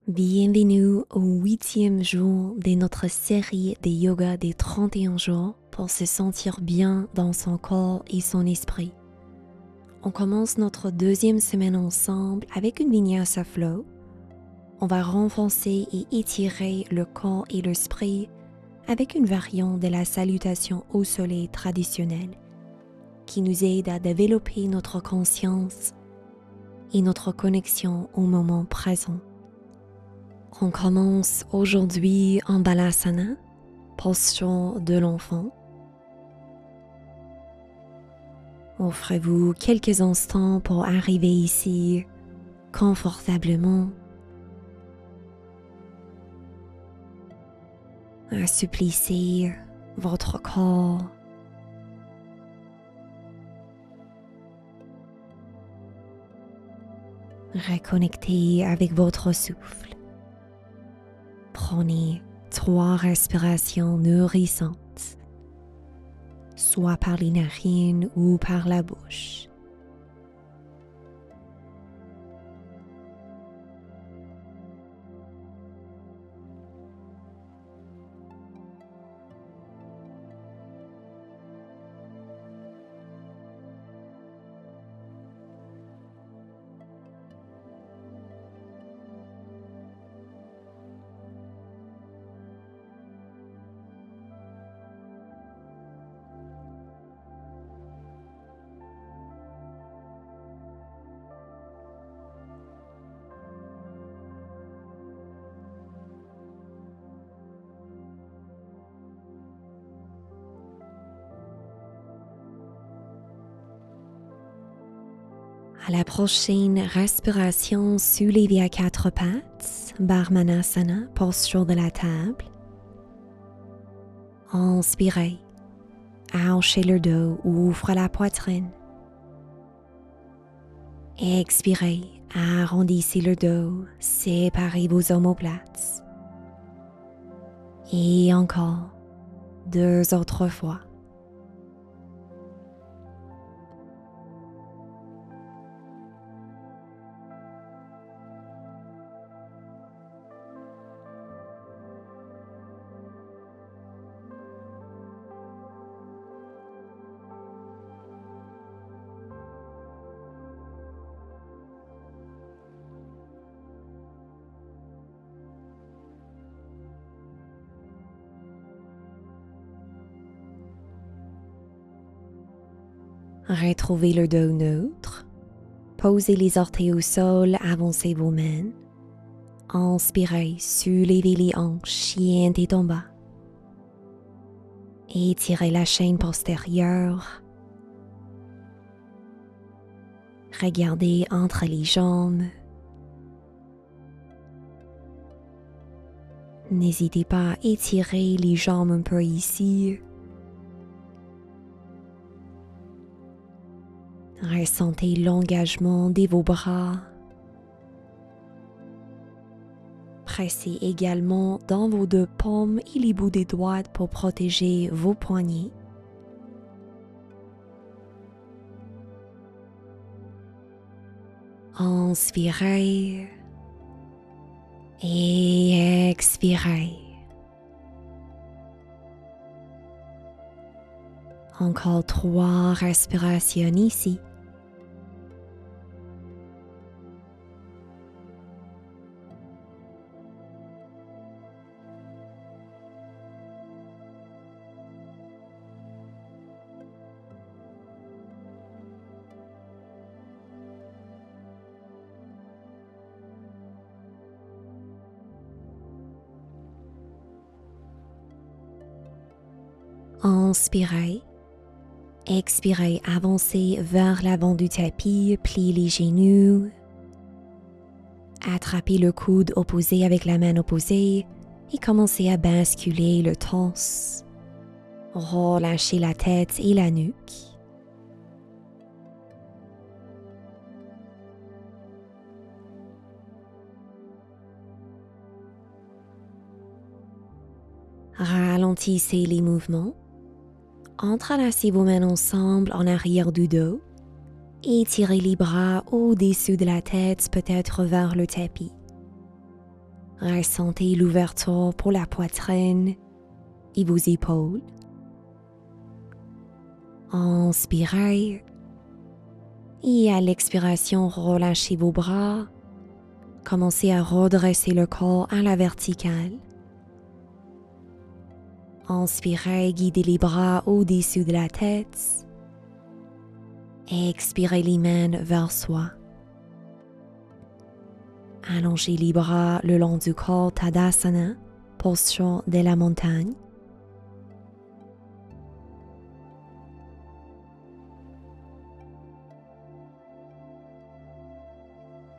Bienvenue au 8e jour de notre série de yoga des 31 jours pour se sentir bien dans son corps et son esprit. On commence notre deuxième semaine ensemble avec une vinyasa flow. On va renforcer et étirer le corps et l'esprit avec une variante de la salutation au soleil traditionnelle qui nous aide à développer notre conscience et notre connexion au moment présent. On commence aujourd'hui en Balasana, posture de l'enfant. Offrez-vous quelques instants pour arriver ici confortablement. Assouplissez votre corps. Reconnectez avec votre souffle. Prenez 3 respirations nourrissantes, soit par les narines ou par la bouche. À la prochaine respiration, soulevez à 4 pattes, Barmanasana, posture de la table. Inspirez, hachez le dos, ouvre la poitrine. Expirez, arrondissez le dos, séparez vos omoplates. Et encore 2 autres fois. Retrouvez le dos neutre. Posez les orteils au sol, avancez vos mains. Inspirez, soulevez les hanches, chien tête en bas. Étirez la chaîne postérieure. Regardez entre les jambes. N'hésitez pas à étirer les jambes un peu ici. Ressentez l'engagement de vos bras. Pressez également dans vos 2 paumes et les bouts des doigts pour protéger vos poignets. Inspirez et expirez. Encore 3 respirations ici. Inspirez, expirez, avancez vers l'avant du tapis, pliez les genoux, attrapez le coude opposé avec la main opposée et commencez à basculer le torse, relâchez la tête et la nuque. Ralentissez les mouvements. Entrelacez vos mains ensemble en arrière du dos. Étirez les bras au-dessus de la tête, peut-être vers le tapis. Ressentez l'ouverture pour la poitrine et vos épaules. Inspirez. Et à l'expiration, relâchez vos bras. Commencez à redresser le corps à la verticale. Inspirez, guidez les bras au-dessus de la tête. Expirez les mains vers soi. Allongez les bras le long du corps, Tadasana, posture de la montagne.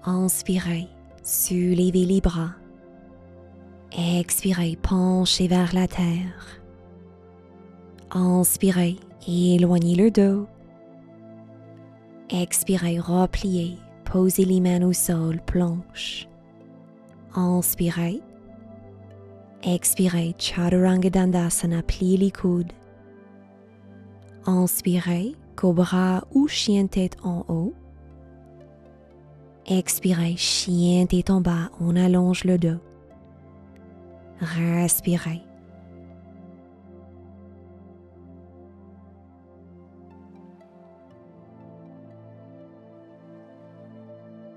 Inspirez, soulevez les bras. Expirez, penchez vers la terre. Inspirez, éloignez le dos. Expirez, repliez, posez les mains au sol, planche. Inspirez. Expirez, Chaturanga Dandasana, pliez les coudes. Inspirez, cobra ou chien tête en haut. Expirez, chien tête en bas, on allonge le dos. Respirez.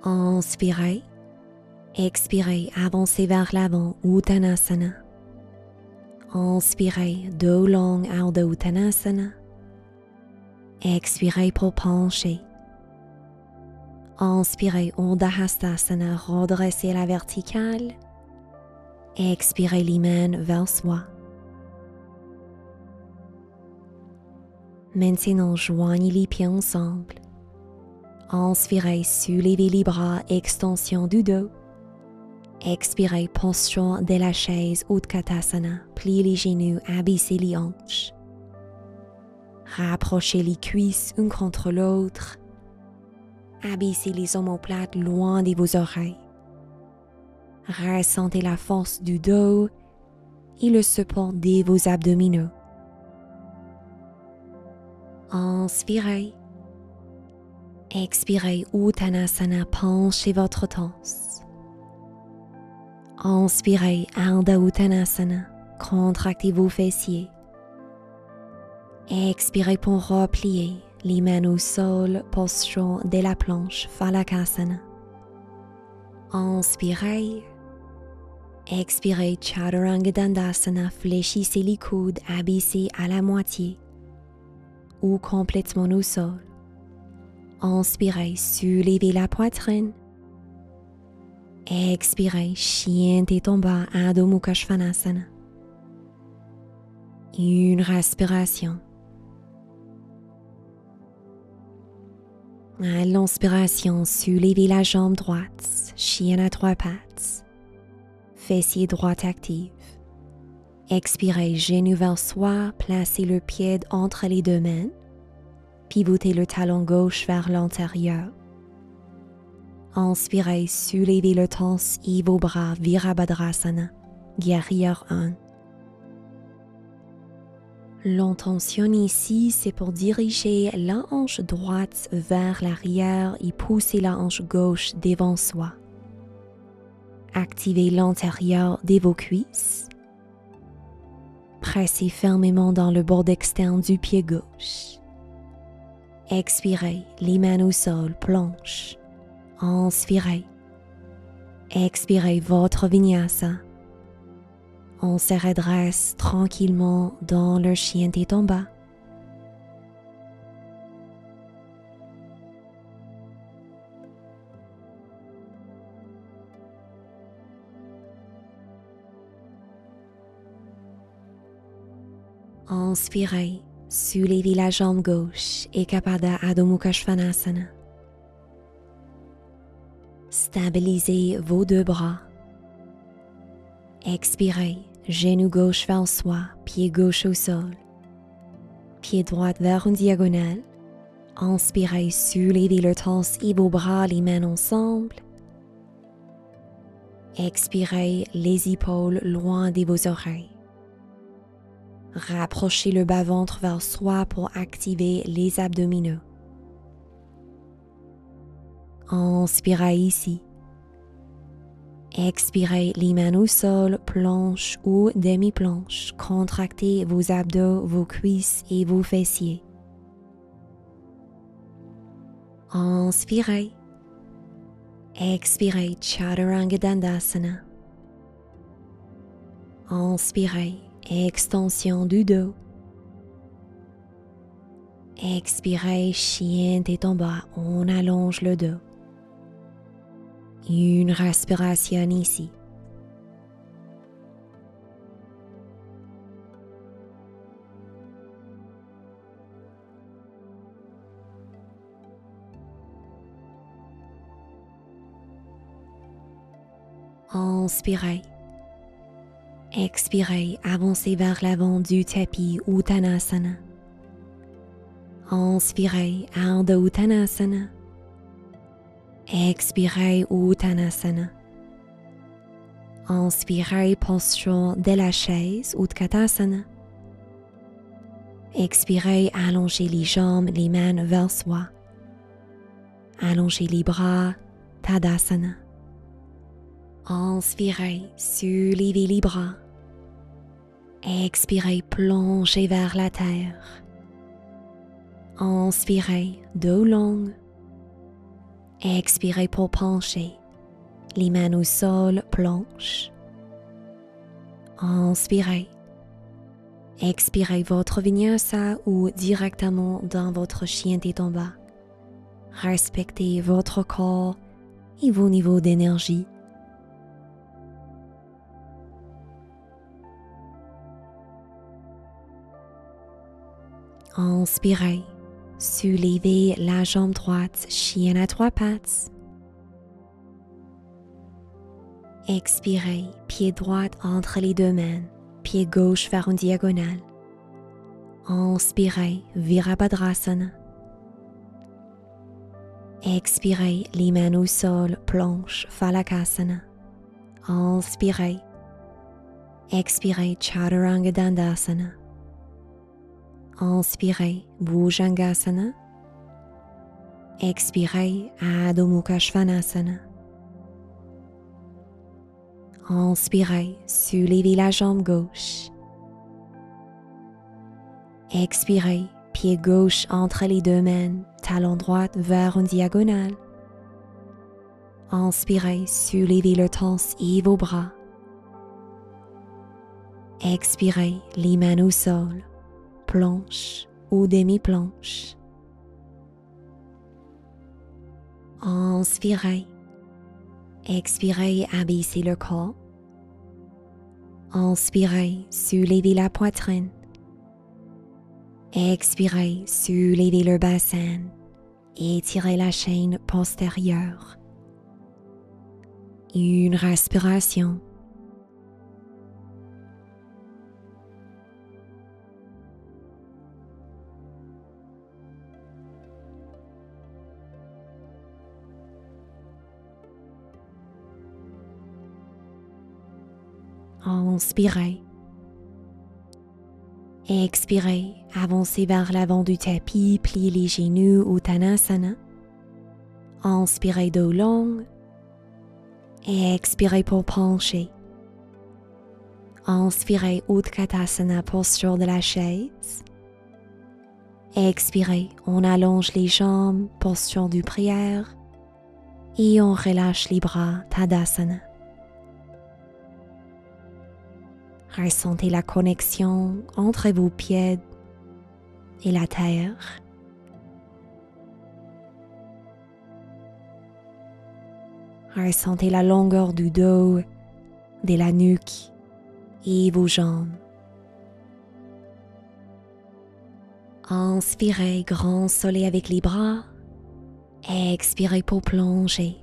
Inspirez. Expirez, avancez vers l'avant, Uttanasana. Inspirez, dos long, Ardha Uttanasana. Expirez pour pencher. Inspirez, Urdhva Hastasana, redressez la verticale. Expirez les mains vers soi. Maintenant, joignez les pieds ensemble. Inspirez, soulevez les bras, extension du dos. Expirez, posture de la chaise, Utkatasana, pliez les genoux, abaissez les hanches. Rapprochez les cuisses une contre l'autre. Abaissez les omoplates loin de vos oreilles. Ressentez la force du dos et le support de vos abdominaux. Inspirez. Expirez, Uttanasana, penchez votre torse. Inspirez, Ardha Uttanasana, contractez vos fessiers. Expirez pour replier, les mains au sol, posture de la planche, Phalakasana. Inspirez. Expirez, Chaturanga Dandasana, fléchissez les coudes, abaissez à la moitié ou complètement au sol. Inspirez, soulevez la poitrine. Expirez, chien tête en bas, Adho Mukha Svanasana. Une respiration. À l'inspiration, soulevez la jambe droite, chien à trois pattes. Fessier droit actif. Expirez, genou vers soi, placez le pied entre les deux mains. Pivotez le talon gauche vers l'intérieur. Inspirez, soulevez le torse et vos bras, Virabhadrasana, guerrière 1. L'intention ici, c'est pour diriger la hanche droite vers l'arrière et pousser la hanche gauche devant soi. Activez l'intérieur de vos cuisses. Pressez fermement dans le bord externe du pied gauche. Expirez, les mains au sol, planche. Inspirez. Expirez votre vinyasa. On se redresse tranquillement dans le chien tête en bas. Inspirez, soulevez la jambe gauche, Ekapada Adho Mukha Svanasana. Stabilisez vos deux bras. Expirez, genou gauche vers soi, pied gauche au sol. Pied droit vers une diagonale. Inspirez, soulevez le torse et vos bras, les mains ensemble. Expirez, les épaules loin de vos oreilles. Rapprochez le bas-ventre vers soi pour activer les abdominaux. Inspirez ici. Expirez les mains au sol, planche ou demi-planche. Contractez vos abdos, vos cuisses et vos fessiers. Inspirez. Expirez Chaturanga Dandasana. Inspirez, extension du dos. Expirez, chien tête en bas, on allonge le dos. Une respiration ici. Inspirez. Expirez, avancez vers l'avant du tapis Uttanasana. Inspirez, Ardha Uttanasana. Expirez, Uttanasana. Inspirez, posture de la chaise, Utkatasana. Expirez, allongez les jambes, les mains vers soi. Allongez les bras, Tadasana. Inspirez, soulevez les bras. Expirez, plongez vers la terre. Inspirez, dos long. Expirez pour pencher. Les mains au sol, planche. Inspirez. Expirez votre vinyasa ou directement dans votre chien tête en bas. Respectez votre corps et vos niveaux d'énergie. Inspirez. Soulevez la jambe droite, chien à trois pattes. Expirez, pied droit entre les deux mains, pied gauche vers une diagonale. Inspirez, Virabhadrasana. Expirez, les mains au sol, planche, Phalakasana. Inspirez. Expirez, Chaturanga Dandasana. Inspirez, Bhujangasana. Expirez, Adho Mukha Svanasana. Inspirez, soulevez la jambe gauche. Expirez, pied gauche entre les deux mains, talon droit vers une diagonale. Inspirez, soulevez le torse et vos bras. Expirez, les mains au sol, planche ou demi-planche. Inspirez. Expirez, abaissez le corps. Inspirez, soulevez la poitrine. Expirez, soulevez le bassin. Étirez la chaîne postérieure. Une respiration. Inspirez. Expirez, avancez vers l'avant du tapis, pliez les genoux, Uttanasana. Inspirez dos long. Et expirez pour pencher. Inspirez, Utkatasana, posture de la chaise. Expirez, on allonge les jambes, posture du prière. Et on relâche les bras, Tadasana. Ressentez la connexion entre vos pieds et la terre. Ressentez la longueur du dos, de la nuque et vos jambes. Inspirez, grand soleil avec les bras. Expirez pour plonger.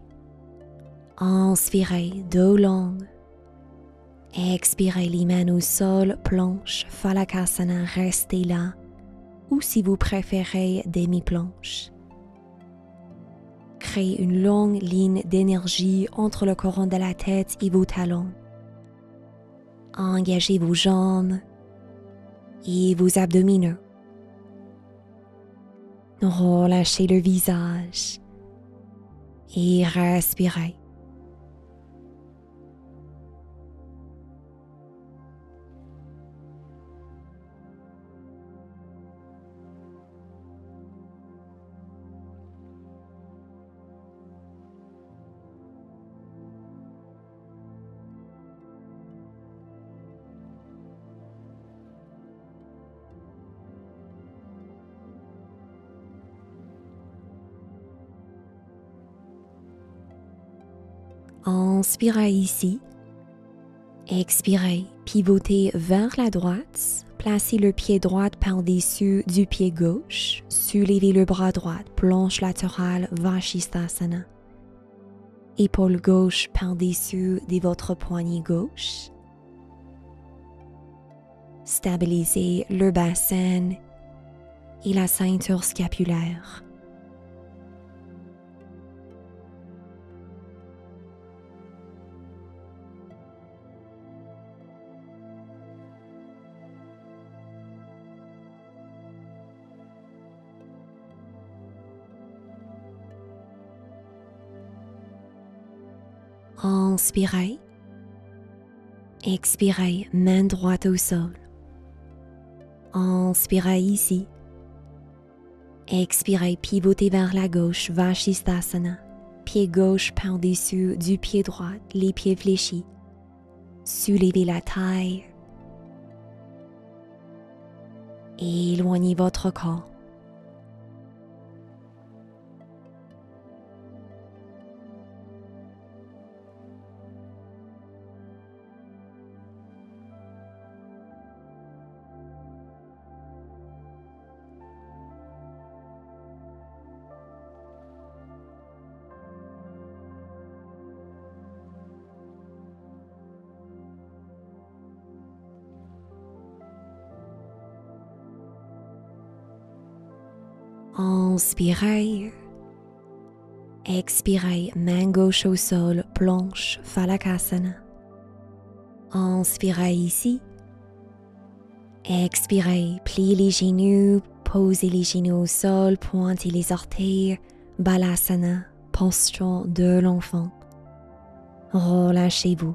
Inspirez, dos long. Expirez, les mains au sol, planche, Phalakasana, restez là, ou si vous préférez, demi-planche. Créez une longue ligne d'énergie entre le coron de la tête et vos talons. Engagez vos jambes et vos abdominaux. Relâchez le visage et respirez. Inspirez ici. Expirez, pivotez vers la droite. Placez le pied droit par-dessus du pied gauche. Soulevez le bras droit, planche latérale, Vashisthasana. Épaule gauche par-dessus de votre poignet gauche. Stabilisez le bassin et la ceinture scapulaire. Inspirez. Expirez, main droite au sol. Inspirez ici. Expirez, pivotez vers la gauche, Vashisthasana. Pied gauche par-dessus du pied droit, les pieds fléchis. Soulevez la taille. Et éloignez votre corps. Inspirez. Expirez, main gauche au sol, planche, Phalakasana. Inspirez ici. Expirez, pliez les genoux, posez les genoux au sol, pointez les orteils, Balasana, posture de l'enfant. Relâchez-vous.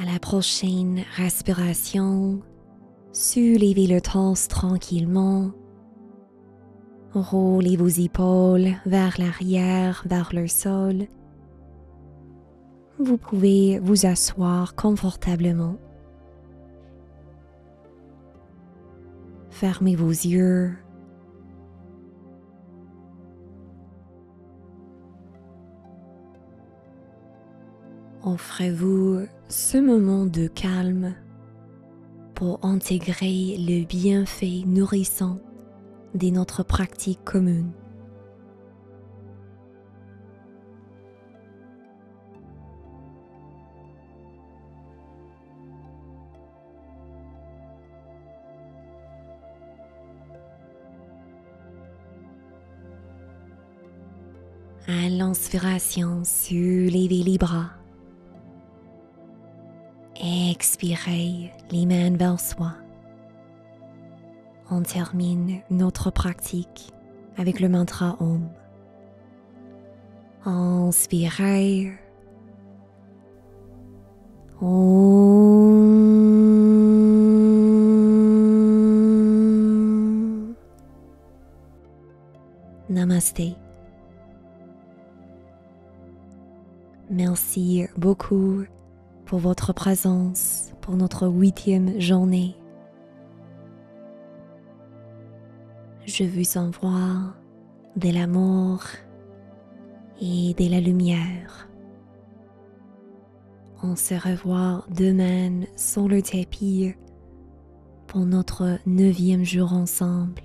À la prochaine respiration, soulevez le torse tranquillement. Roulez vos épaules vers l'arrière, vers le sol. Vous pouvez vous asseoir confortablement. Fermez vos yeux. Offrez-vous ce moment de calme pour intégrer le bienfait nourrissant de notre pratique commune. À l'inspiration, soulevez les bras. Expirez les mains vers soi. On termine notre pratique avec le mantra Om. Inspirez. Om. Namasté. Merci beaucoup pour votre présence, pour notre 8e journée. Je vous envoie de l'amour et de la lumière. On se revoit demain sur le tapis pour notre 9e jour ensemble.